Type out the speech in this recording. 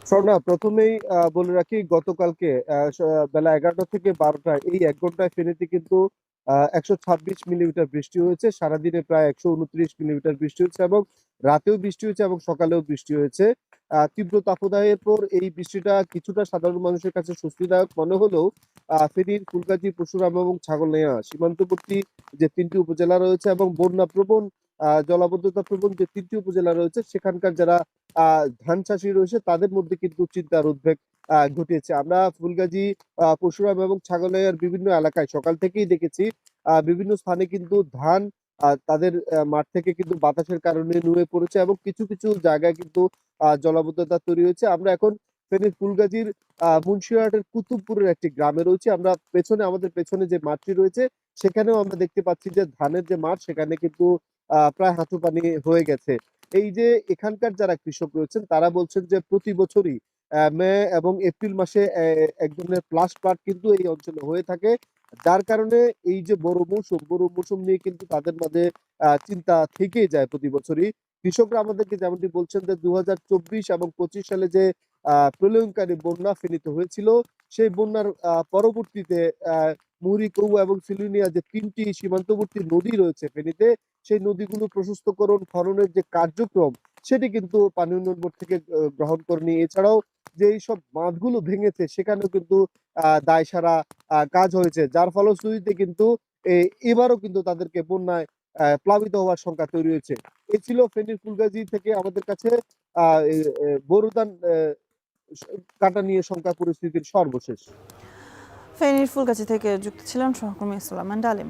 স্বর্ণা, প্রথমেই বলে রাখি, গতকালকে বেলা ১১টা থেকে ১২টা এই ১ ঘন্টায় ফেনীতে কিন্তু ১২৬ মিলিমিটার বৃষ্টি হয়েছে। সারাদিনে প্রায় ১২৯ মিলিমিটার বৃষ্টি হয়েছে এবং রাতেও বৃষ্টি হয়েছে এবং সকালেও বৃষ্টি হয়েছে। তীব্র তাপদাহের পর এই বৃষ্টিটা কিছুটা সাধারণ মানুষের কাছে স্বস্তিদায়ক মনে হলেও ফেনীর ফুলগাজী, পরশুরাম এবং ছাগলনাইয়া সীমান্তবর্তী যে ৩ টি উপজেলা রয়েছে এবং বন্যাপ্রবণ জলাবদ্ধতা প্রবণ যে ৩ টি উপজেলা রয়েছে, সেখানকার যারা ধান চাষী রয়েছে তাদের মধ্যে কিন্তু চিন্তার উদ্বেগ ঘটিয়েছে। আমরা ফুলগাজী, পরশুরাম এবং ছাগলনাইয়ার বিভিন্ন এলাকায় সকাল থেকেই দেখেছি বিভিন্ন স্থানে কিন্তু ধান তাদের মাঠ থেকে কিন্তু বাতাসের কারণে নুয়ে পড়েছে এবং কিছু, কিছু জায়গায় কিন্তু জলাবদ্ধতা তৈরি হয়েছে। আমরা এখন ফেনীর ফুলগাজীর মুন্সিরহাটের কুতুবপুরের একটি গ্রামে রয়েছি। আমরা আমাদের পেছনে যে মাঠটি রয়েছে সেখানেও আমরা দেখতে পাচ্ছি যে ধানের যে মাঠ সেখানে কিন্তু প্রায় হাঁটু পানি হয়ে গেছে। এই যে এখানকার যারা কৃষক রয়েছেন তারা বলছেন যে প্রতি বছরই মে এবং এপ্রিল মাসে এক ধরনের ফ্লাশ ফ্লাড কিন্তু এই অঞ্চলে হয়ে থাকে। যার কারণে এই যে বড় মৌসুম নিয়ে কিন্তু তাদের মাঝে চিন্তা থেকেই যায় প্রতি বছরই। কৃষকরা আমাদেরকে যেমনটি বলছেন যে ২০২৪ এবং ২৫ সালে যে প্রলয়ংকারী বন্যা ফেনীতে হয়েছিল, সেই বন্যার পরবর্তীতে আ মুহুরী, কৌয়া এবং সিলুনিয়া যে ৩ টি সীমান্তবর্তী নদী রয়েছে ফেনীতে, সেই নদীগুলো প্রশস্তকরণ, খননের যে কার্যক্রম সেটি কিন্তু পানি উন্নয়ন বোর্ড থেকে গ্রহণ করেনি। এছাড়াও যে এইসব বাঁধগুলো ভেঙেছে সেখানেও কিন্তু দায়সারা কাজ হয়েছে। যার ফলশ্রুতিতে কিন্তু এ এবারও কিন্তু তাদেরকে বন্যায় প্লাবিত হওয়ার শঙ্কা তৈরি হয়েছে। এই ছিল ফেনীর ফুলগাজী থেকে আমাদের কাছে আ এ এ বোরো ধান স কাটা নিয়ে শঙ্কা পরিস্থিতির সর্বশেষ। ফেনীর ফুলগাজী থেকে যুক্ত ছিলেন সহকর্মী সুলাইমান ডালিম।